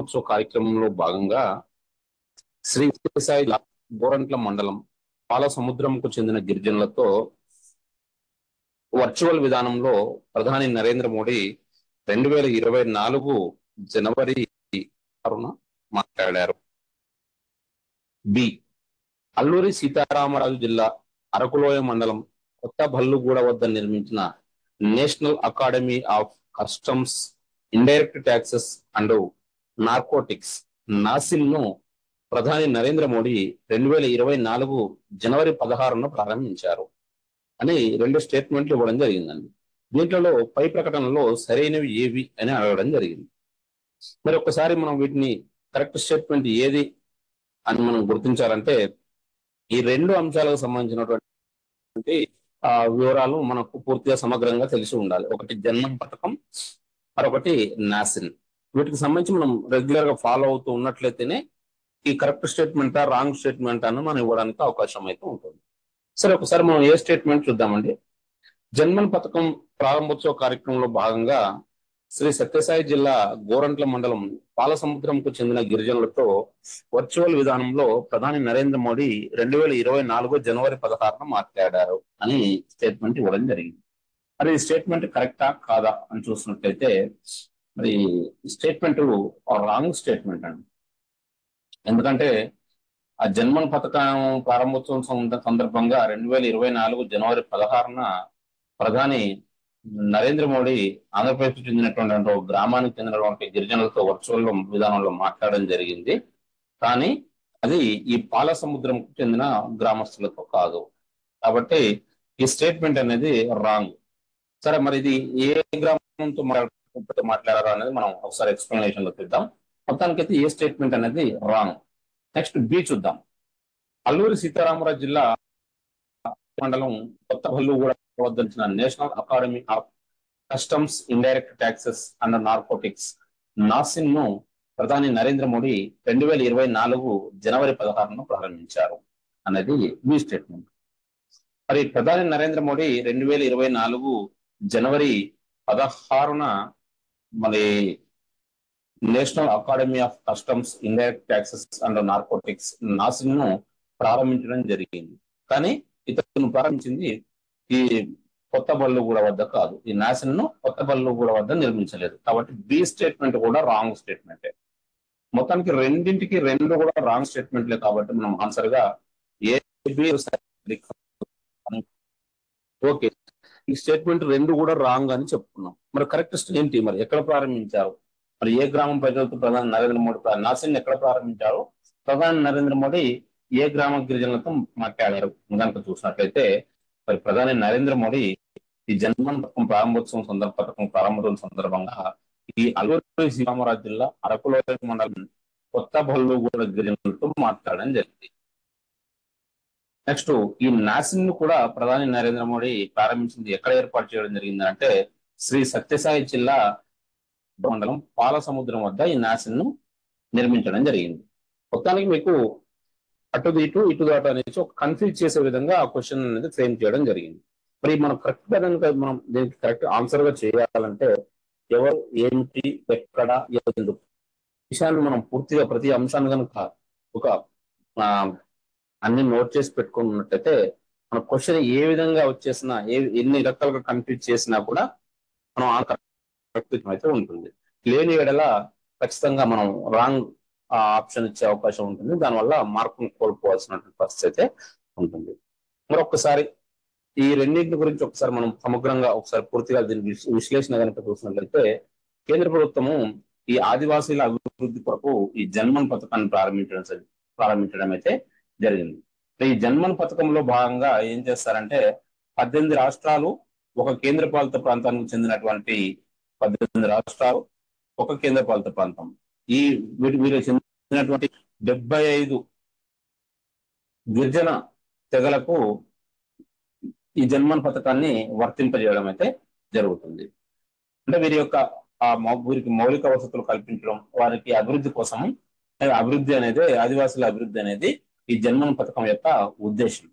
ఉత్సవ కార్యక్రమంలో భాగంగా శ్రీ సత్యసాయి గోరంట్ల మండలం పాలసముద్రంకు చెందిన గిరిజనులతో వర్చువల్ విధానంలో ప్రధాని నరేంద్ర మోడీ 2024 జనవరి 6న మాట్లాడారు. బి అల్లూరి సీతారామరాజు జిల్లా అరకులోయ మండలం కొత్త భల్లుగూడ వద్ద నిర్మించిన national academy of customs indirect taxes and narcotics nasal ను ప్రధాని నరేంద్ర మోడీ 2024 జనవరి 16న ప్రారంభించారు అని రెండు స్టేట్మెంట్లు ఇవ్వడం జరిగిందండి. దీంట్లో పై ప్రకటనలో సరైనవి ఏవి అని అడగడం జరిగింది. మరి ఒక్కసారి మనం వీటిని కరెక్ట్ స్టేట్మెంట్ ఏది అని మనం గుర్తించాలంటే ఈ రెండు అంశాలకు సంబంధించినటువంటి వివరాలు మనకు పూర్తిగా సమగ్రంగా తెలిసి ఉండాలి. ఒకటి జన్మం పథకం, మరొకటి నాసిన్. వీటికి సంబంధించి మనం రెగ్యులర్ గా ఫాలో అవుతూ ఉన్నట్లయితేనే ఈ కరెక్ట్ స్టేట్మెంటా రాంగ్ స్టేట్మెంట్ అని మనం ఇవ్వడానికి అవకాశం అయితే ఉంటుంది. సరే, ఒకసారి మనం ఏ స్టేట్మెంట్ చూద్దామండి. జన్మన్ పథకం ప్రారంభోత్సవ కార్యక్రమంలో భాగంగా శ్రీ సత్యసాయి జిల్లా గోరంట్ల మండలం పాలసముద్రంకు చెందిన గిరిజనులతో వర్చువల్ విధానంలో ప్రధాని నరేంద్ర మోడీ 2024 జనవరి 16న మాట్లాడారు అని స్టేట్మెంట్ ఇవ్వడం జరిగింది. మరి ఈ స్టేట్మెంట్ కరెక్టా కాదా అని చూసినట్లయితే మరి స్టేట్మెంట్ రాంగ్ స్టేట్మెంట్ అండి. ఎందుకంటే ఆ జన్మన్ పథకం ప్రారంభోత్సవం సందర్భంగా 2024 జనవరి 16న ప్రధాని నరేంద్ర మోడీ ఆంధ్రప్రదేశ్ చెందినటువంటి ఒక గ్రామానికి చెందినటువంటి గిరిజనులతో వర్చువల్ విధానంలో మాట్లాడడం జరిగింది. కానీ అది ఈ పాల సముద్రంకు చెందిన గ్రామస్తులతో కాదు. కాబట్టి ఈ స్టేట్మెంట్ అనేది రాంగ్. సరే, మరి ఇది ఏ గ్రామంతో మాట్లాడారో అనేది మనం ఒకసారి ఎక్స్ప్లెనేషన్ లో చూద్దాం. మొత్తానికైతే ఏ స్టేట్మెంట్ అనేది రాంగ్. నెక్స్ట్ బి చూద్దాం. అల్లూరి సీతారామరాజు జిల్లా మండలం కొత్త భల్లుగూడ వద్ద national academy of customs indirect taxes and narcotics NACIN ను ప్రధాని నరేంద్ర మోడీ 2024 జనవరి 16న ప్రారంభించారు అనేది బి స్టేట్మెంట్. మరి ప్రధాని నరేంద్ర మోడీ 2024 జనవరి 16న మరి national academy of customs indirect taxes and narcotics NACIN ను ప్రారంభించడం జరిగింది. కానీ ఇతను ప్రారంభించింది ఈ కొత్త బల్లుగూడ వద్ద కాదు. ఈ నాసిన్ ను కొత్త బల్లుగూడ వద్ద నిర్మించలేదు. కాబట్టి బి స్టేట్మెంట్ కూడా రాంగ్ స్టేట్మెంటే. మొత్తానికి రెండింటికి రెండు కూడా రాంగ్ స్టేట్మెంట్లే. కాబట్టి మనం ఆన్సర్ గా ఏ బి ఓకే, ఈ స్టేట్మెంట్ రెండు కూడా రాంగ్ అని చెప్పుకున్నాం. మరి కరెక్ట్ ఏంటి? మరి ఎక్కడ ప్రారంభించారు? మరి ఏ గ్రామం ప్రజలతో ప్రధాని నరేంద్ర మోడీ నాసిన్ ఎక్కడ ప్రారంభించారు? ప్రధాని నరేంద్ర మోడీ ఏ గ్రామ గిరిజనులతో మాట్లాడారు కనుక చూసినట్లయితే మరి ప్రధాని నరేంద్ర మోడీ ఈ జన్మన్ పథకం ప్రారంభోత్సవం సందర్భంగా ఈ అల్లూరి సీతారామరాజు జిల్లా అరకులోయ మండలం కొత్త భల్లుగూడ గిరిజనులతో మాట్లాడడం జరిగింది. నెక్స్ట్ ఈ నాసిన్ ను కూడా ప్రధాని నరేంద్ర మోడీ ప్రారంభించింది ఎక్కడ ఏర్పాటు చేయడం జరిగింది అంటే శ్రీ సత్యసాయి జిల్లా మండలం పాలసముద్రం వద్ద ఈ నాసిన్ ను నిర్మించడం జరిగింది. మొత్తానికి మీకు అటు ఇటు ఇటు దాటు అనేది ఒక కన్ఫ్యూజ్ చేసే విధంగా ఆ క్వశ్చన్ అనేది ఫ్రేమ్ చేయడం జరిగింది. మరి మనం కరెక్ట్ గా మనం దీనికి కరెక్ట్ ఆన్సర్ గా చేయాలంటే ఎవరు, ఏంటి, ఎక్కడ, ఎందుకు విషయాన్ని మనం పూర్తిగా ప్రతి అంశాన్ని కనుక ఒక అన్ని నోట్ చేసి పెట్టుకున్నట్టయితే మన క్వశ్చన్ ఏ విధంగా వచ్చేసినా ఎన్ని రకాలుగా కన్ఫ్యూజ్ చేసినా కూడా మనం కరెక్ట్ అయితే ఉంటుంది. లేని ఎడల ఖచ్చితంగా మనం రాంగ్ ఆప్షన్ ఇచ్చే అవకాశం ఉంటుంది. దానివల్ల మార్కును కోల్పోవాల్సినటువంటి పరిస్థితి అయితే ఉంటుంది. మరొకసారి ఈ రెండింటి గురించి ఒకసారి మనం సమగ్రంగా ఒకసారి పూర్తిగా దీని విశ్లేషణ కనుక చూసినట్లయితే కేంద్ర ప్రభుత్వము ఈ ఆదివాసీల అభివృద్ధి కొరకు ఈ జన్మన్ పథకాన్ని ప్రారంభించడం అయితే జరిగింది. ఈ జన్మన్ పథకంలో భాగంగా ఏం చేస్తారంటే 18 రాష్ట్రాలు, ఒక కేంద్రపాలిత ప్రాంతానికి చెందినటువంటి 18 రాష్ట్రాలు, ఒక కేంద్రపాలిత ప్రాంతం, ఈ వీరికి చెందినటువంటి 75 గిరిజన తెగలకు ఈ జన్మన్ పథకాన్ని వర్తింపజేయడం అయితే జరుగుతుంది. అంటే వీరికి మౌలిక వసతులు కల్పించడం, వారికి అభివృద్ధి కోసం ఆదివాసుల అభివృద్ధి అనేది ఈ జన్మన్ పథకం యొక్క ఉద్దేశం.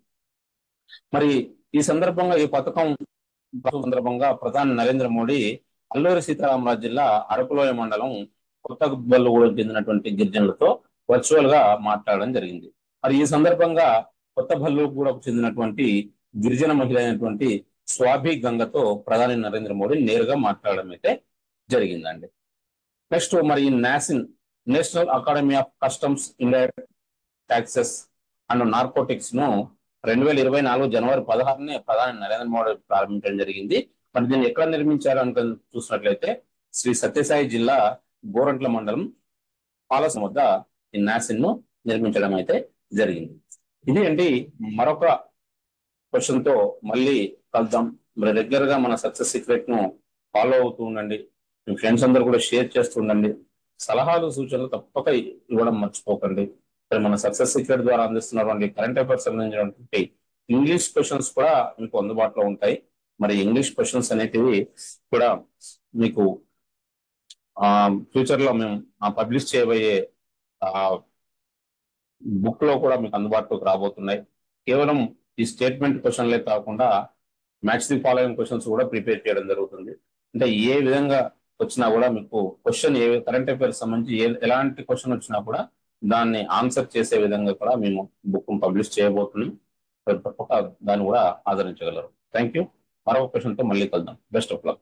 మరి ఈ సందర్భంగా ఈ పథకం సందర్భంగా ప్రధాని నరేంద్ర మోడీ అల్లూరి సీతారామరాజు జిల్లా అరకులోయ మండలం కొత్తగూడెం చెందినటువంటి గిరిజనులతో వర్చువల్ గా మాట్లాడడం జరిగింది. మరి ఈ సందర్భంగా కొత్తగూడెం చెందినటువంటి గిరిజన మహిళ అయినటువంటి స్వాభి గంగతో ప్రధాని నరేంద్ర మోడీ నేరుగా మాట్లాడడం అయితే జరిగిందండి. నెక్స్ట్ మరి national academy of customs indirect taxes and narcotics ను 2024 జనవరి 16నే ప్రధాని నరేంద్ర మోడీ ప్రారంభించడం జరిగింది. మరి దీన్ని ఎక్కడ నిర్మించారు అని చూసినట్లయితే శ్రీ సత్యసాయి జిల్లా గోరంట్ల మండలం పాలసం వద్ద ఈ నాసిన్ ను నిర్మించడం అయితే జరిగింది. ఇది అండి. మరొక క్వశ్చన్ తో మళ్ళీ కలుద్దాం. మరి రెగ్యులర్ గా మన సక్సెస్ సీక్రెట్ ను ఫాలో అవుతూ ఉండండి. మీ ఫ్రెండ్స్ అందరూ కూడా షేర్ చేస్తూ ఉండండి. సలహాలు సూచనలు తప్పక ఇవ్వడం మర్చిపోకండి. మన సక్సెస్ సీక్రెట్ ద్వారా అందిస్తున్నటువంటి కరెంట్ అఫైర్స్ సంబంధించినటువంటి ఇంగ్లీష్ క్వశ్చన్స్ కూడా మీకు అందుబాటులో ఉంటాయి. మరి ఇంగ్లీష్ క్వశ్చన్స్ అనేటివి కూడా మీకు ఫ్యూచర్ లో మేము పబ్లిష్ చేయబోయే బుక్ లో కూడా మీకు అందుబాటులోకి రాబోతున్నాయి. కేవలం ఈ స్టేట్మెంట్ క్వశ్చన్లే కాకుండా మ్యాచ్ ది ఫాలోయింగ్ క్వశ్చన్స్ కూడా ప్రిపేర్ చేయడం జరుగుతుంది. అంటే ఏ విధంగా వచ్చినా కూడా మీకు క్వశ్చన్ కరెంట్ అఫైర్స్ సంబంధించి ఎలాంటి క్వశ్చన్ వచ్చినా కూడా దాన్ని ఆన్సర్ చేసే విధంగా కూడా మేము బుక్ పబ్లిష్ చేయబోతున్నాం. తప్పక దాన్ని కూడా ఆదరించగలరు. Thank you. మరొక క్వశ్చన్ తో మళ్ళీ కలుద్దాం. Best of luck.